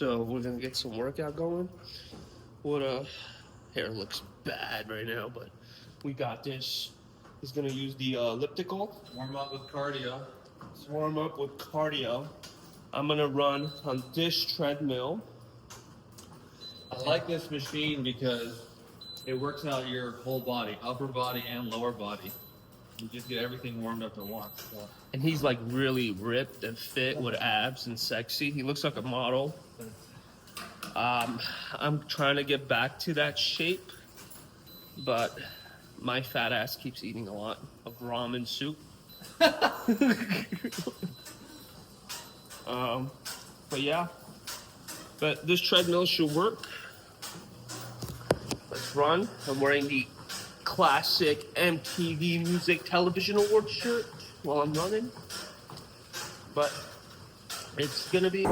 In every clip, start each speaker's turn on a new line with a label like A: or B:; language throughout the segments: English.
A: So we're gonna get some workout going. Hair looks bad right now, but we got this. He's gonna use the elliptical.
B: Warm up with cardio.
A: Let's warm up with cardio. I'm gonna run on this treadmill.
B: I like this machine because it works out your whole body, upper body and lower body. You just get everything warmed up at once. So.
A: And he's like really ripped and fit with abs and sexy. He looks like a model. I'm trying to get back to that shape, but my fat ass keeps eating a lot of ramen soup. But yeah, but this treadmill should work. Let's run. I'm wearing the classic MTV Music Television Awards shirt while I'm running, but it's gonna be.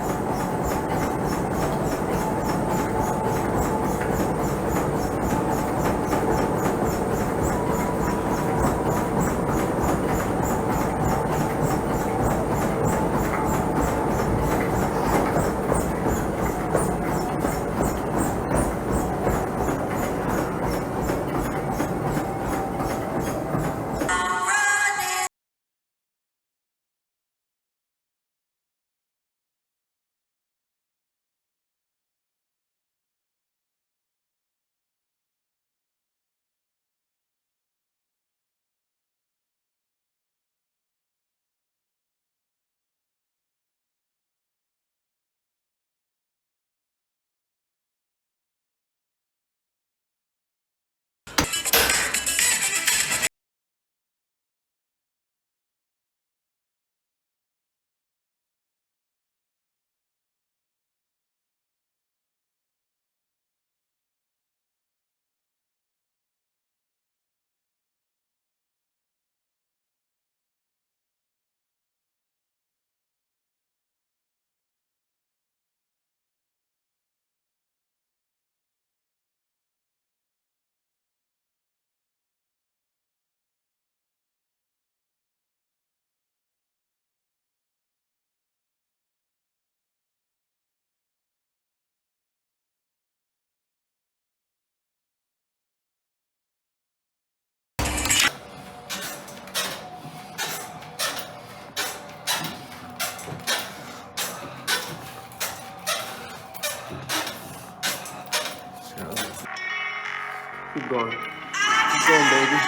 A: Keep going. Keep going, baby.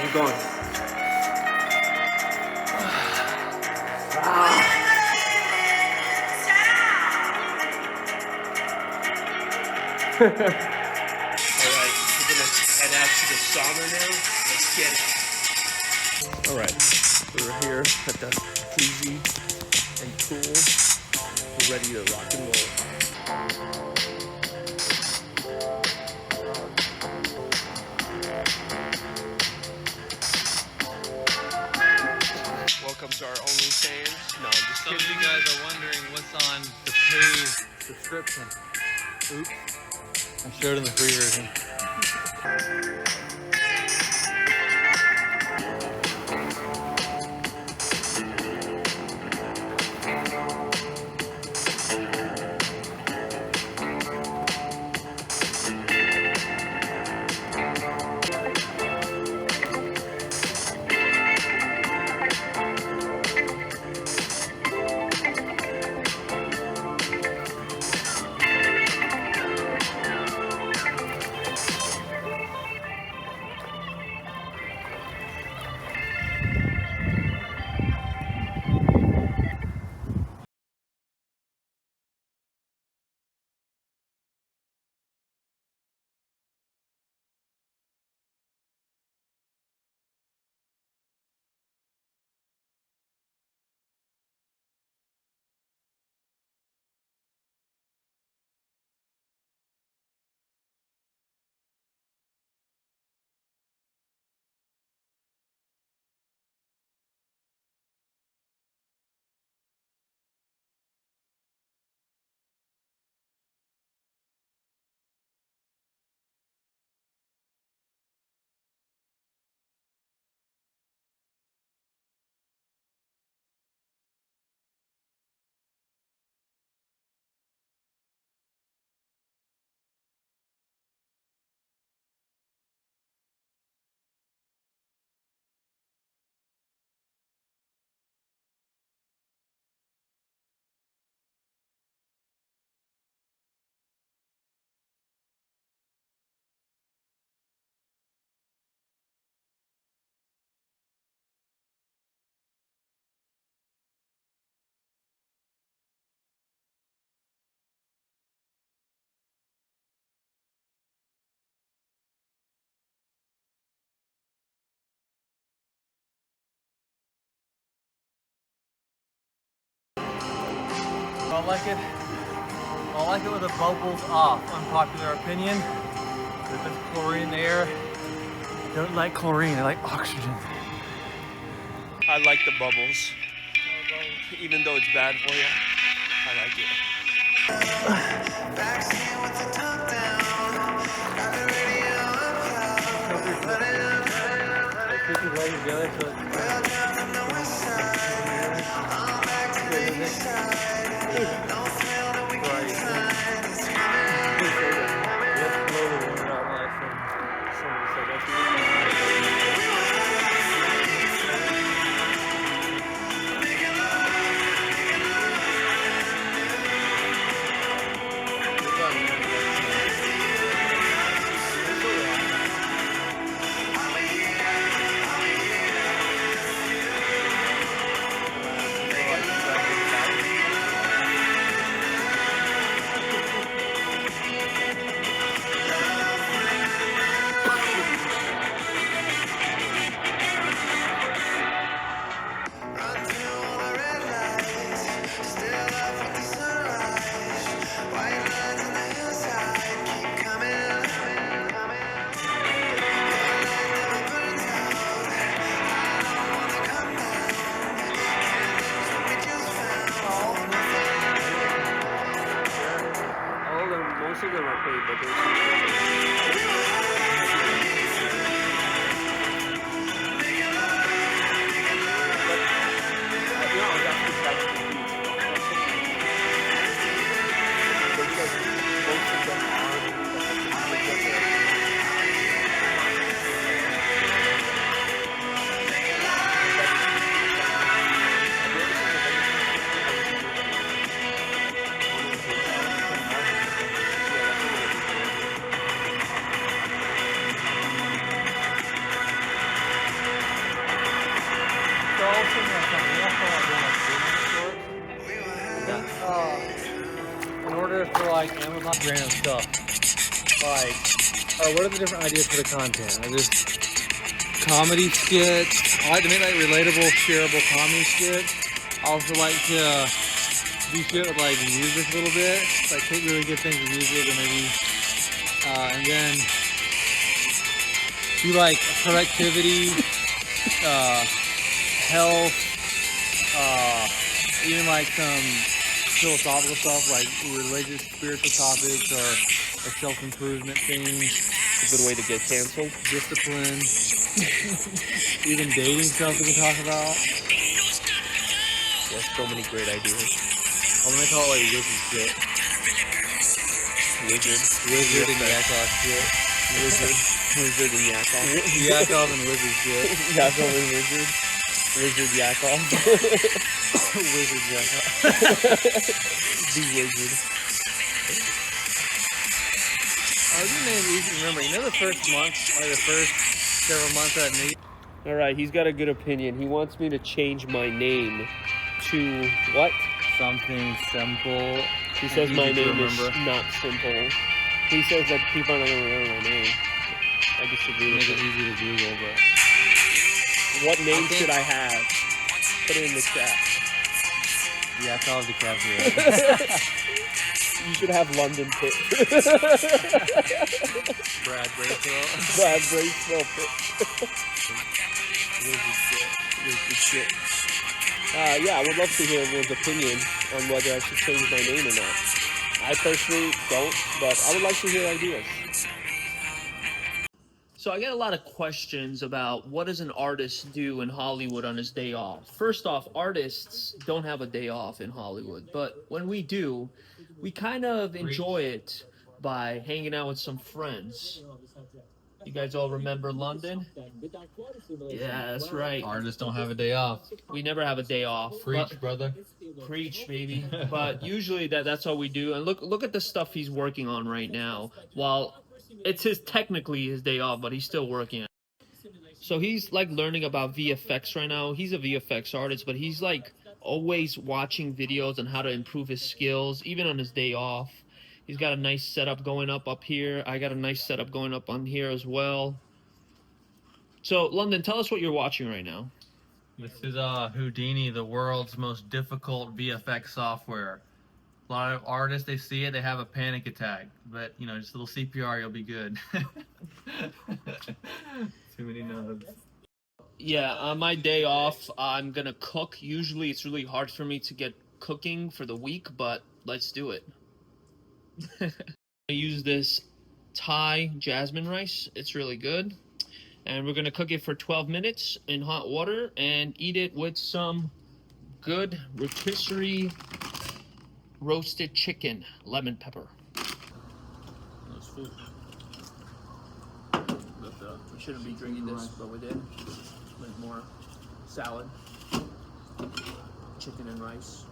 A: Keep going. Alright, we're gonna head out to the sauna now. Let's get it. Alright, we're here at the Easy and Cool. We're ready to rock and roll. Welcome to our OnlyFans. No, I'm just
B: Some of
A: kidding.
B: you guys are wondering what's on the paid subscription. Oops. I showed in the free version. I like it with the bubbles off. Unpopular opinion. If there's chlorine in the air, I don't like chlorine, I like oxygen.
A: I like the bubbles. Even though it's bad for you, I like it. Most of them are paid, but there's some.
B: In order for like Amazon random stuff, like, what are the different ideas for the content? Are just comedy skits? I like to make like relatable, shareable comedy skits. I also like to do shit with like music a little bit, like take really good things with music and maybe, and then do like productivity, health, even like some philosophical stuff like religious, spiritual topics or self-improvement things.
A: A good way to get canceled.
B: Discipline. Even dating stuff we can talk about.
A: There's so many great ideas.
B: I'm gonna call it like wizard shit. Wizard and Yakov shit.
A: Wizard and Yakov.
B: Yakov and wizard shit.
A: Yakov and wizard. Wizard Yakov.
B: Wizard Yakov.
A: The wizard.
B: I was gonna remember, you know the first month, like the first several months I met.
A: Alright, he's got a good opinion. He wants me to change my name to what?
B: Something simple.
A: He says my name is not simple. He says that people are not going to remember my name. I disagree with
B: Make it
A: him.
B: easy to Google, but
A: What name should I have? Put it in the chat.
B: Yakov DiCaprio.
A: You should have London Pitt.
B: Brad Bracewell.
A: Brad Bracewell Pitt. Wizard shit. Yeah, I would love to hear everyone's opinion on whether I should change my name or not. I personally don't, but I would like to hear ideas. So I get a lot of questions about what does an artist do in Hollywood on his day off. First off, artists don't have a day off in Hollywood, but when we do, we kind of enjoy it by hanging out with some friends. You guys all remember London? Yeah, that's right.
B: Artists don't have a day off.
A: We never have a day off.
B: Preach, brother.
A: Preach, baby. But usually that's all we do. And look at the stuff he's working on right now. While it's technically his day off, but he's still working on it. So he's like learning about VFX right now. He's a VFX artist, but he's like always watching videos on how to improve his skills, even on his day off. He's got a nice setup going up here. I got a nice setup going up on here as well. So, London, tell us what you're watching right now.
B: This is Houdini, the world's most difficult VFX software. A lot of artists, they see it, they have a panic attack. But, you know, just a little CPR, you'll be good. Too many notes.
A: Yeah, on my day off, I'm gonna cook. Usually it's really hard for me to get cooking for the week, but let's do it. I use this Thai jasmine rice. It's really good. And we're gonna cook it for 12 minutes in hot water and eat it with some good rotisserie roasted chicken, lemon pepper. That's food. We shouldn't be drinking this, but we did. With more salad, chicken and rice.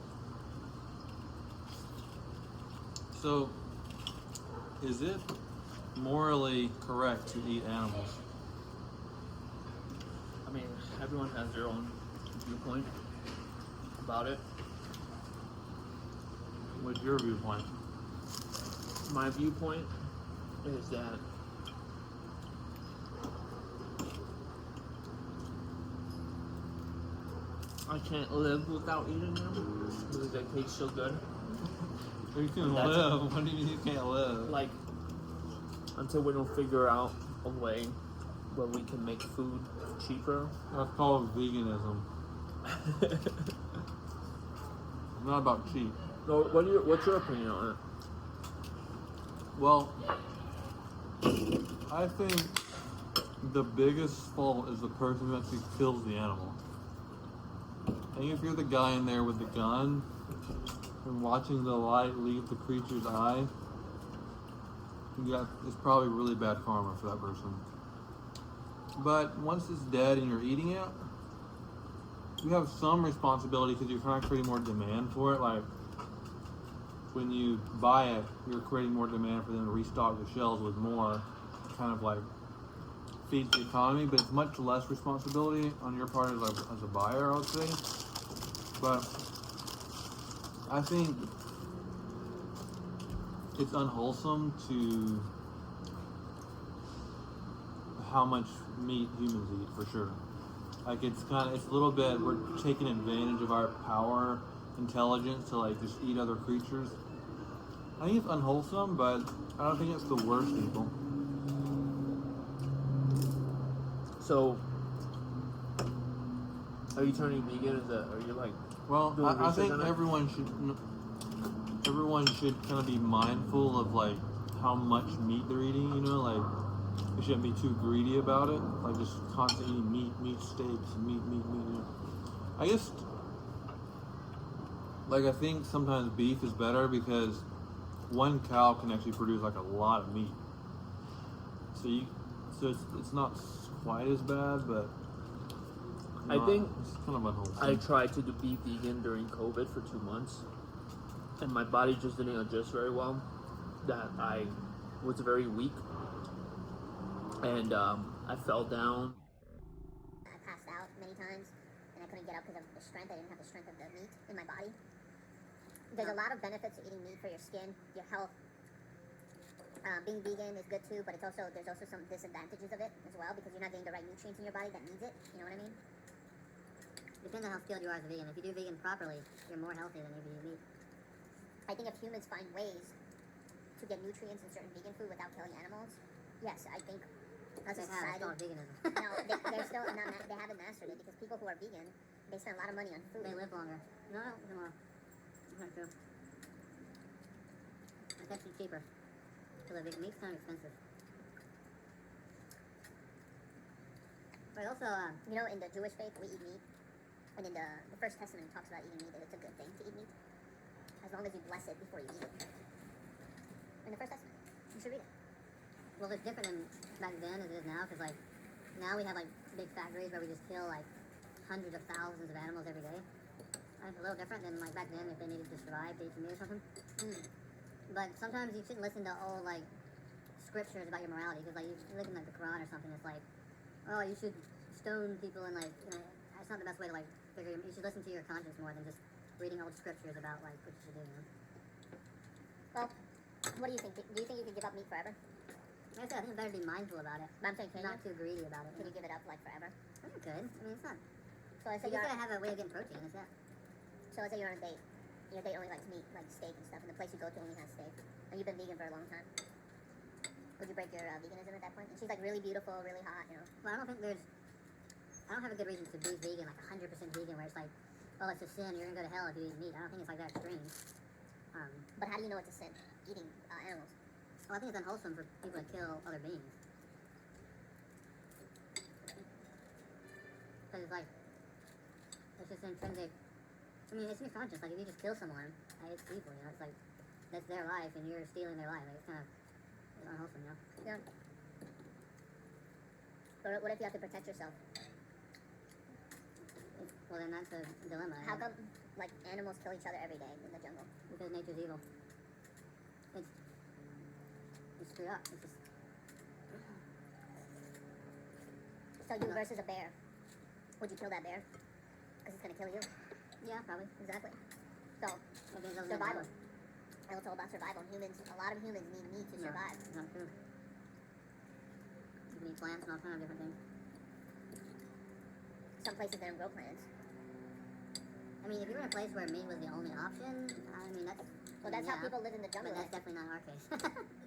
B: So, is it morally correct to eat animals?
A: I mean, everyone has their own viewpoint about it.
B: What's your viewpoint?
A: My viewpoint is that I can't live without eating them because they taste so good.
B: You can live. What do you mean you can't live?
A: Like, until we don't figure out a way where we can make food cheaper.
B: That's called veganism. It's not about cheap.
A: So, what's your opinion on it?
B: Well, I think the biggest fault is the person who actually kills the animal. I think if you're the guy in there with the gun and watching the light leave the creature's eye, it's probably really bad karma for that person. But once it's dead and you're eating it, you have some responsibility because you're trying to create more demand for it. Like, when you buy it, you're creating more demand for them to restock the shelves with more, kind of like feeds the economy, but it's much less responsibility on your part as a buyer, I would say. But I think it's unwholesome to how much meat humans eat, for sure. Like, it's a little bit, we're taking advantage of our power, intelligence to like just eat other creatures. I think it's unwholesome, but I don't think it's the worst people.
A: So, are you turning vegan? Are you like?
B: Well, I think everyone should kind of be mindful of like how much meat they're eating. You know, like they shouldn't be too greedy about it. Like just constantly eating meat, steaks, meat. You know, I guess. Like, I think sometimes beef is better because one cow can actually produce like a lot of meat. So it's not quite as bad, but
A: I think
B: it's kind of unwholesome.
A: I tried to be vegan during COVID for 2 months, and my body just didn't adjust very well. That I was very weak, and I fell down.
C: I passed out many times, and I couldn't get up because of the strength. I didn't have the strength of the meat in my body. There's a lot of benefits to eating meat for your skin, your health. Being vegan is good too, but there's also some disadvantages of it as well because you're not getting the right nutrients in your body that needs it. You know what I mean?
D: Depends on how skilled you are as a vegan. If you do vegan properly, you're more healthy than if you eat meat.
C: I think if humans find ways to get nutrients in certain vegan food without killing animals, yes, I think
D: That's just how it's called veganism.
C: no, they're still they haven't mastered it because people who are vegan, they spend a lot of money on food.
D: They live longer. No, tomorrow. That's not true. It's actually cheaper. So the meat's kind of expensive. But also,
C: you know, in the Jewish faith, we eat meat. And in the First Testament talks about eating meat, that it's a good thing to eat meat. As long as you bless it before you eat it. In the First Testament. You should read it.
D: well, it's different than back then as it is now, because like now we have like big factories where we just kill like hundreds of thousands of animals every day. It's a little different than like back then if they needed to survive to eat some meat or something. But sometimes you shouldn't listen to old like scriptures about your morality, because like you look in like the Quran or something, it's like, oh, you should stone people, and like, you know, that's not the best way to like figure. You should listen to your conscience more than just reading old scriptures about like what you should do. You know?
C: Well, what do you think? Do you think you could give up meat forever?
D: Like I said, I think it's better to be mindful about it.
C: But I'm saying, can
D: Not
C: you?
D: too greedy about it.
C: Can you give it up like forever?
D: I think you could. I mean, it's not.
C: So let's say
D: You
C: you're
D: gotta have a way of getting protein. That's it.
C: So let's say you're on a date. Your date only likes meat, like steak and stuff in the place you go to only has steak, and you've been vegan for a long time, would you break your veganism at that point? And she's like really beautiful, really hot, you know.
D: Well, I don't have a good reason to be vegan, like 100% vegan, where it's like, oh, it's a sin, you're gonna go to hell if you eat meat. I don't think it's like that extreme.
C: But how do you know it's a sin, eating animals?
D: Well, I think it's unwholesome for people to kill other beings. Because it's like, it's just intrinsic. I mean, it's in your conscience. Like, if you just kill someone, it's evil, you know? It's like, that's their life, and you're stealing their life. Like, it's kind of unwholesome, you know?
C: Yeah. But what if you have to protect yourself?
D: Well, then that's a dilemma.
C: How come, like, animals kill each other every day in the jungle?
D: Because nature's evil. It's screwed up. It's just...
C: So you versus a bear. Would you kill that bear? Because it's going to kill you.
D: Yeah, probably.
C: Exactly. So, survival. And it's all about survival. Humans, a lot of humans need meat to survive.
D: Not true. You can eat plants and all kinds of different things.
C: Some places they don't grow plants.
D: I mean, if you were in a place where meat was the only option, I mean, that's...
C: Well, that's how people live in the jungle.
D: But that's definitely not our case.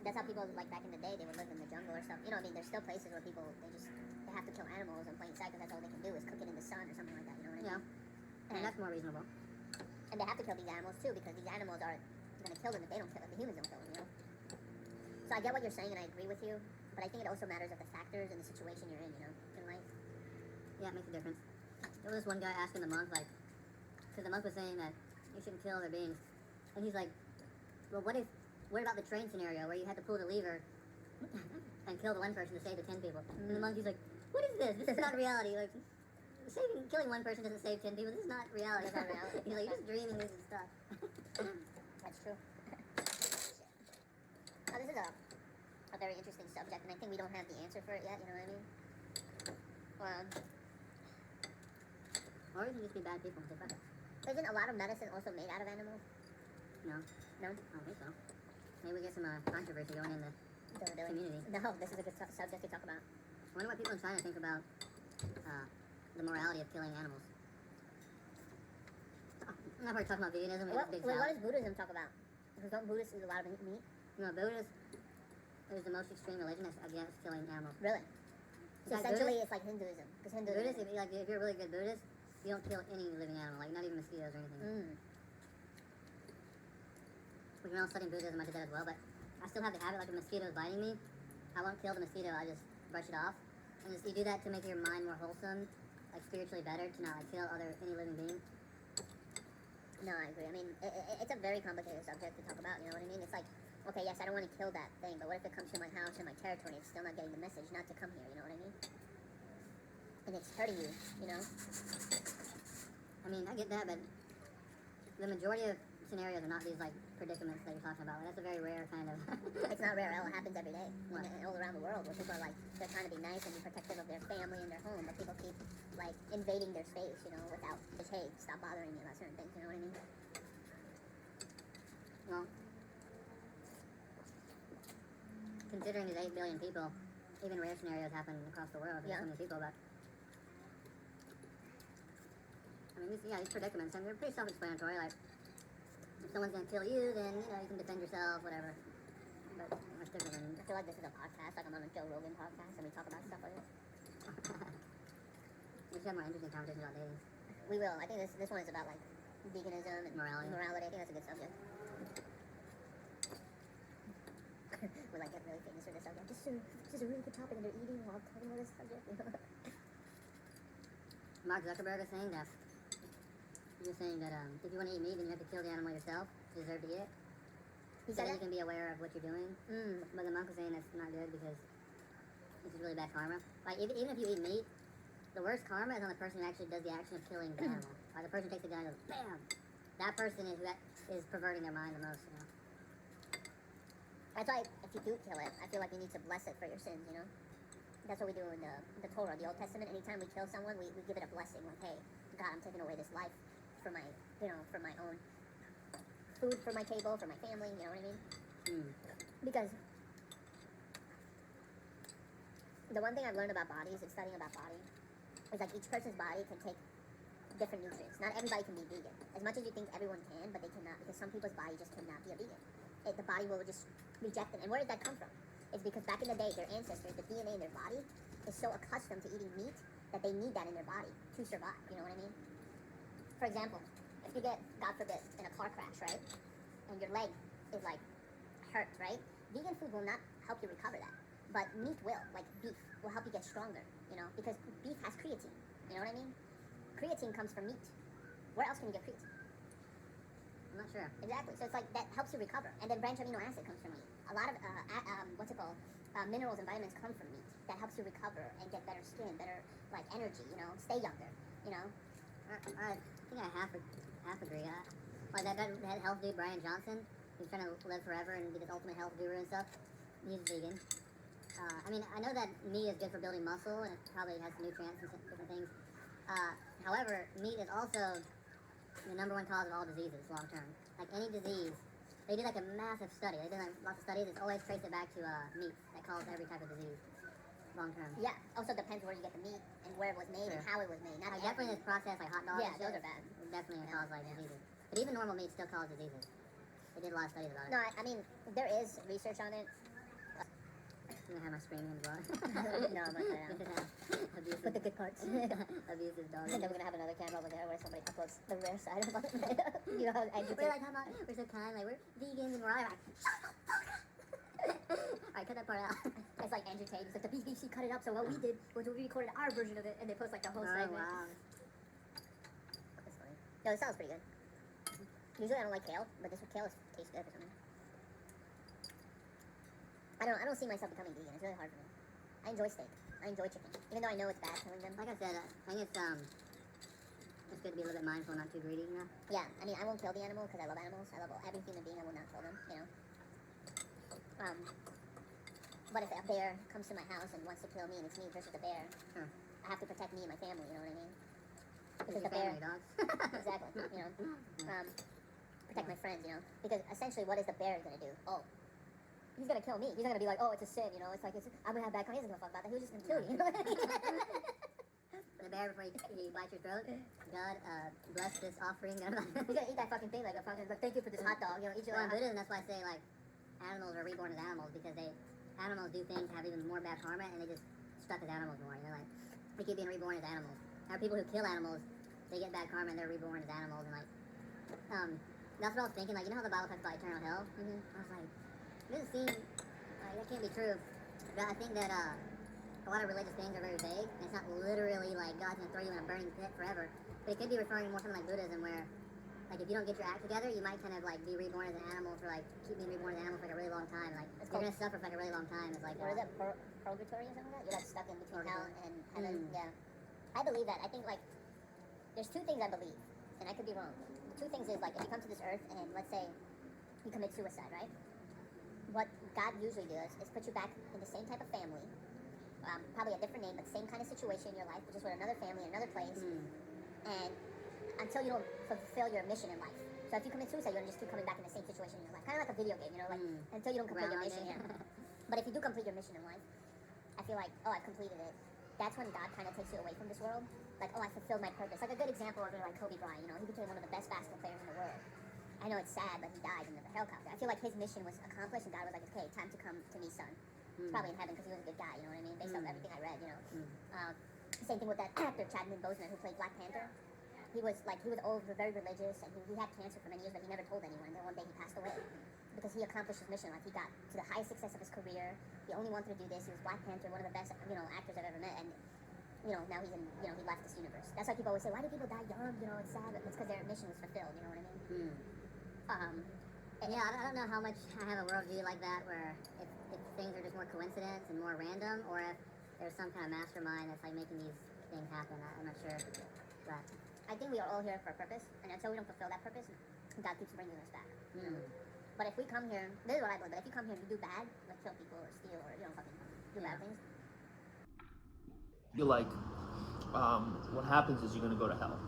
C: That's how people, like, back in the day, they would live in the jungle or stuff. You know, I mean, there's still places where people, they have to kill animals in plain sight because that's all they can do is cook it in the sun or something like that, you know what I mean?
D: Yeah. And that's more reasonable.
C: And they have to kill these animals, too, because these animals are going to kill them if they don't kill them. The humans don't kill them, you know? So I get what you're saying, and I agree with you, but I think it also matters of the factors and the situation you're in, you know, in life.
D: Yeah, it makes a difference. There was this one guy asking the monk, like, because the monk was saying that you shouldn't kill other beings. And he's like, well, what about the train scenario where you had to pull the lever and kill the one person to save the 10 people? And the monk, he's like, what is this? This is not reality. Like, killing one person doesn't save 10 people. This is not reality.
C: That's not reality.
D: He's like, you're just dreaming this and stuff.
C: That's true. Now, this is a very interesting subject, and I think we don't have the answer for it yet, you know what I mean?
D: Or you can just be bad people and say, fuck it.
C: Isn't a lot of medicine also made out of animals?
D: No.
C: No?
D: I don't think so. Maybe we get some controversy going in the community.
C: No, this is a good subject to talk about.
D: I wonder what people in China think about the morality of killing animals. I'm not talking about veganism.
C: What does Buddhism talk about? Because don't Buddhists eat a lot of meat?
D: No, Buddhist is the most extreme religion that's against killing animals.
C: Really? So
D: Like
C: essentially,
D: Buddhist?
C: it's like Hinduism. Because Hinduism...
D: Buddhist, if you're a really good Buddhist, you don't kill any living animal, like not even mosquitoes or anything. When I was studying Buddhism, I did that as well, but I still have the habit, like if a mosquito is biting me, I won't kill the mosquito, I just brush it off. And you do that to make your mind more wholesome, like spiritually better, to not like kill any living being.
C: No, I agree. I mean, it's a very complicated subject to talk about, you know what I mean? It's like, okay, yes, I don't want to kill that thing, but what if it comes to my house and my territory and it's still not getting the message not to come here, you know what I mean? And it's hurting you, you know?
D: I mean, I get that, but the majority of scenarios are not these like predicaments that you're talking about. Like, that's a very rare kind of...
C: It's not rare, it happens every day. All around the world, where people are like, they're trying to be nice and be protective of their family and their home, but people keep, like, invading their space, you know, without, just, hey, stop bothering me about certain things, you know what I mean?
D: Well, considering there's 8 billion people, even rare scenarios happen across the world. There's so many people, but... I mean, these predicaments, and they're pretty self-explanatory, like, if someone's gonna kill you, then, you know, you can defend yourself, whatever. But much different than...
C: I feel like this is a podcast, like I'm on a Joe Rogan podcast, and we talk about stuff like this.
D: We should have more interesting conversations about dating.
C: We will. I think this one is about, like, veganism and
D: Morality.
C: I think that's a good subject. We're, like, getting really famous for this subject. This is a really good topic, and they're eating while talking about this subject, you know?
D: Mark Zuckerberg is saying that... He was saying that if you want to eat meat, then you have to kill the animal yourself to deserve to eat it.
C: He said
D: you can be aware of what you're doing. But the monk was saying that's not good because it's just really bad karma. Like, even if you eat meat, the worst karma is on the person who actually does the action of killing the animal. Like, the person takes the gun and goes, BAM! That person is perverting their mind the most, you know?
C: That's why, if you do kill it, I feel like you need to bless it for your sins, you know? That's what we do in the Torah, the Old Testament. Anytime we kill someone, we give it a blessing. Like, hey, God, I'm taking away this life for my, you know, for my own food, for my table, for my family, you know what I mean? Because the one thing I've learned about bodies and studying about body is like each person's body can take different nutrients. Not everybody can be vegan. As much as you think everyone can, but they cannot, because some people's body just cannot be a vegan. the body will just reject them. And where did that come from? It's because back in the day, their ancestors, the DNA in their body is so accustomed to eating meat that they need that in their body to survive. You know what I mean? For example, if you get, God forbid, in a car crash, right? And your leg is like hurt, right? Vegan food will not help you recover that. But meat will, like beef, will help you get stronger, you know? Because beef has creatine. You know what I mean? Creatine comes from meat. Where else can you get creatine?
D: I'm not sure.
C: Exactly. So it's like that helps you recover. And then branched amino acid comes from meat. A lot of minerals and vitamins come from meat. That helps you recover and get better skin, better like energy. You know, stay younger. You know.
D: I think I half agree. Like that health dude Brian Johnson, who's trying to live forever and be the ultimate health guru and stuff. He's vegan. I mean, I know that meat is good for building muscle and it probably has nutrients and different things. However, meat is also the #1 cause of all diseases long term. Like any disease, they did like a massive study. They did like lots of studies. It's always traced it back to meat that caused every type of disease long term.
C: Yeah. Also depends where you get the meat and where it was made and how it was made. Not
D: Like definitely this process, like hot dogs.
C: Yeah,
D: and
C: those
D: shit,
C: are bad.
D: It definitely cause like diseases. But even normal meat still causes diseases. They did a lot of studies about it.
C: No, I mean there is research on it.
D: I'm gonna have my screaming as well.
C: No, I'm not gonna.
D: Abusive.
C: Put the good parts.
D: Abusive dog.
C: And then we're gonna have another camera over there where somebody uploads the rare side of it. You know how educated.
D: We're like, we're so kind, like we're vegans and we're all like, alright, cut that part out.
C: It's like Andrew Tate. It's like the BBC cut it up. So what we did was we recorded our version of it, and they post like the whole segment.
D: Wow.
C: That's funny. No, this sounds pretty good. Usually I don't like kale, but this kale tastes good for something. I don't see myself becoming vegan. It's really hard for me. I enjoy steak. I enjoy chicken, even though I know it's bad killing them.
D: Like I said, I think it's good to be a little bit mindful, not too greedy, you know.
C: Yeah, I mean I won't kill the animal because I love animals. I love every human being. I will not kill them. You know. But if a bear comes to my house and wants to kill me and it's me versus the bear,
D: Sure.
C: I have to protect me and my family, you know what I mean?
D: Because
C: the bear,
D: family, dogs.
C: exactly, you know, protect my friends, you know, because essentially what is the bear gonna do? Oh, he's gonna kill me. He's not gonna be like, oh, it's a sin, you know, it's like, I'm gonna have bad karma. He doesn't give a fuck about that. He was just gonna kill you, you know what I mean?
D: The bear, before he bites your throat, God bless this offering.
C: He's gonna eat that fucking thing like a fucking, like, thank you for this hot dog, you know, eat your
D: Well, in Buddhism, that's why I say, like, animals are reborn as animals, because animals do things, have even more bad karma, and they just stuck as animals more, you know, like, they keep being reborn as animals. There are people who kill animals, they get bad karma, and they're reborn as animals, and, like, that's what I was thinking, like, you know how the Bible talks about eternal hell? Mm-hmm. I was like, it doesn't seem, like, that can't be true, but I think that, a lot of religious things are very vague, and it's not literally, like, God's gonna throw you in a burning pit forever, but it could be referring more to something like Buddhism, where, like, if you don't get your act together, you might kind of, like, be reborn as an animal for, like, keep being reborn as an animal for, like, a really long time. Like, you're gonna suffer for, like, a really long time. It's like,
C: what is it, purgatory or something like that? You're, like, stuck in between hell and heaven.
D: Mm.
C: Yeah. I believe that. I think, like, there's two things I believe, and I could be wrong. The two things is, like, if you come to this earth and, let's say, you commit suicide, right? What God usually does is put you back in the same type of family, probably a different name, but same kind of situation in your life, but just with another family, another place, and until you don't fulfill your mission in life. So if you commit suicide, you're gonna just keep coming back in the same situation in your life. Kind of like a video game, you know, like until you don't complete your mission. Yeah. But if you do complete your mission in life, I feel like, oh, I've completed it. That's when God kind of takes you away from this world. Like, oh, I fulfilled my purpose. Like a good example would be like Kobe Bryant. You know, he became one of the best basketball players in the world. I know it's sad, but he died in the helicopter. I feel like his mission was accomplished, and God was like, okay, time to come to me, son. He's probably in heaven because he was a good guy. You know what I mean? Based off everything I read, you know. Same thing with that actor Chadwick Boseman who played Black Panther. He was old, very religious, and he had cancer for many years, but he never told anyone. Then one day he passed away because he accomplished his mission. Like, he got to the highest success of his career. He only wanted to do this. He was Black Panther, one of the best, you know, actors I've ever met, and you know, now he's in, you know, he left this universe. That's why people always say, why do people die young? You know, it's sad, but it's because their mission was fulfilled. You know what I mean?
D: Yeah, I don't know how much I have a worldview like that, where if things are just more coincidence and more random, or if there's some kind of mastermind that's like making these things happen. I'm not sure, but
C: I think we are all here for a purpose, and until we don't fulfill that purpose, God keeps bringing us back. You know? But if we come here, this is what I believe, but if you come here and you do bad, like kill people or steal or, you know, fucking do bad things.
A: You're like, what happens is you're gonna go to hell.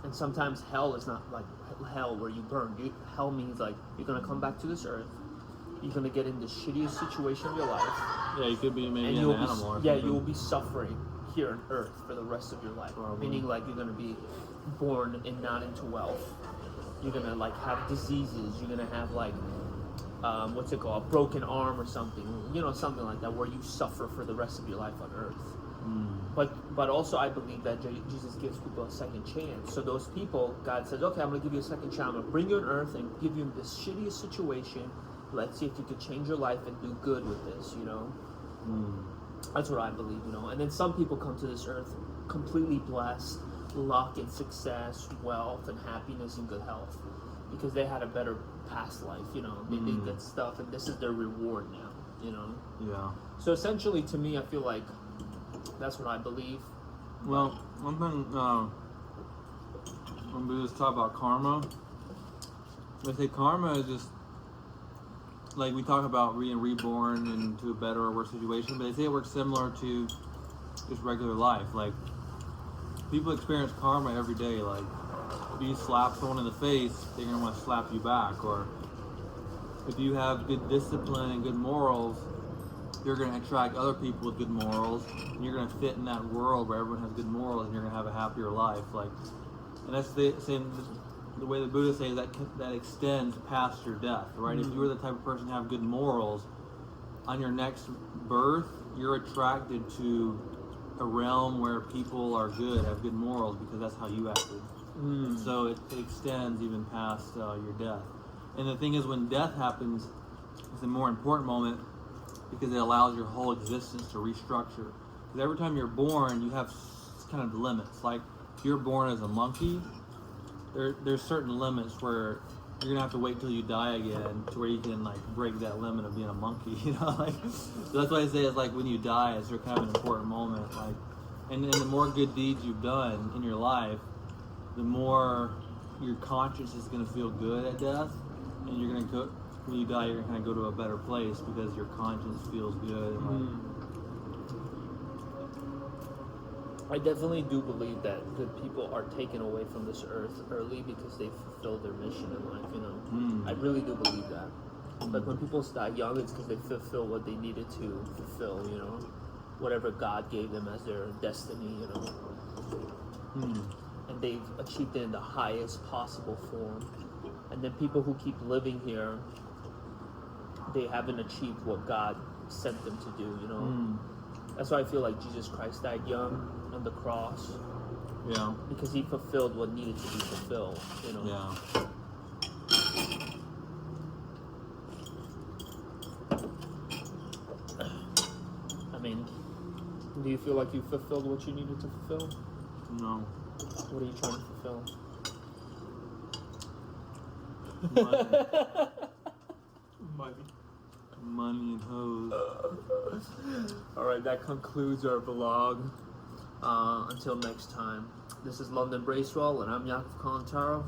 A: And sometimes hell is not like hell where you burn. Hell means like you're gonna come back to this earth. You're gonna get in the shittiest situation of your life.
B: Yeah, you could be maybe
A: and
B: an animal.
A: you will be suffering here on earth for the rest of your life. Meaning like you're gonna be born and not into wealth. You're gonna like have diseases. You're gonna have like what's it called, a broken arm or something, something like that, where you suffer for the rest of your life on earth. But also I believe that Jesus gives people a second chance. So those people, God says, okay, I'm going to give you a second chance. I'm going to bring you on earth and give you this shittiest situation. Let's see if you could change your life and do good with this, That's what I believe, And then some people come to this earth completely blessed, luck and success, wealth and happiness and good health, because they had a better past life, They did good stuff, and this is their reward now,
B: Yeah.
A: So essentially, to me, I feel like that's what I believe.
B: Well, one thing, when we just talk about karma, I say karma is just, like we talk about being reborn into a better or worse situation, but they say it works similar to just regular life. Like, people experience karma every day. Like, if you slap someone in the face, they're going to want to slap you back. Or if you have good discipline and good morals, you're going to attract other people with good morals, and you're going to fit in that world where everyone has good morals, and you're going to have a happier life. Like, and that's the way the Buddha says that extends past your death, right? If you're the type of person to have good morals, on your next birth, you're attracted to a realm where people are good, have good morals, because that's how you acted. And so it extends even past your death. And the thing is, when death happens, it's a more important moment, because it allows your whole existence to restructure. Because every time you're born, you have kind of limits. Like, if you're born as a monkey, there's certain limits where you're gonna have to wait till you die again to where you can like break that limit of being a monkey. Like, so that's why I say it's like when you die, it's kind of an important moment. Like, and the more good deeds you've done in your life, the more your conscience is gonna feel good at death, and you're gonna go. When you die, you're gonna kind of go to a better place because your conscience feels good. And
A: I definitely do believe that good people are taken away from this earth early because they fulfilled their mission in life, I really do believe that. But when people die young, it's because they fulfill what they needed to fulfill, whatever God gave them as their destiny, And they've achieved it in the highest possible form. And then people who keep living here, they haven't achieved what God sent them to do, That's why I feel like Jesus Christ died young on the cross.
B: Yeah.
A: Because he fulfilled what needed to be fulfilled,
B: Yeah.
A: I mean, do you feel like you fulfilled what you needed to fulfill?
B: No.
A: What are you trying to fulfill?
B: Money and hoes.
A: Alright, that concludes our vlog. Until next time, this is London Bracewell, and I'm Yakov Kolontarov.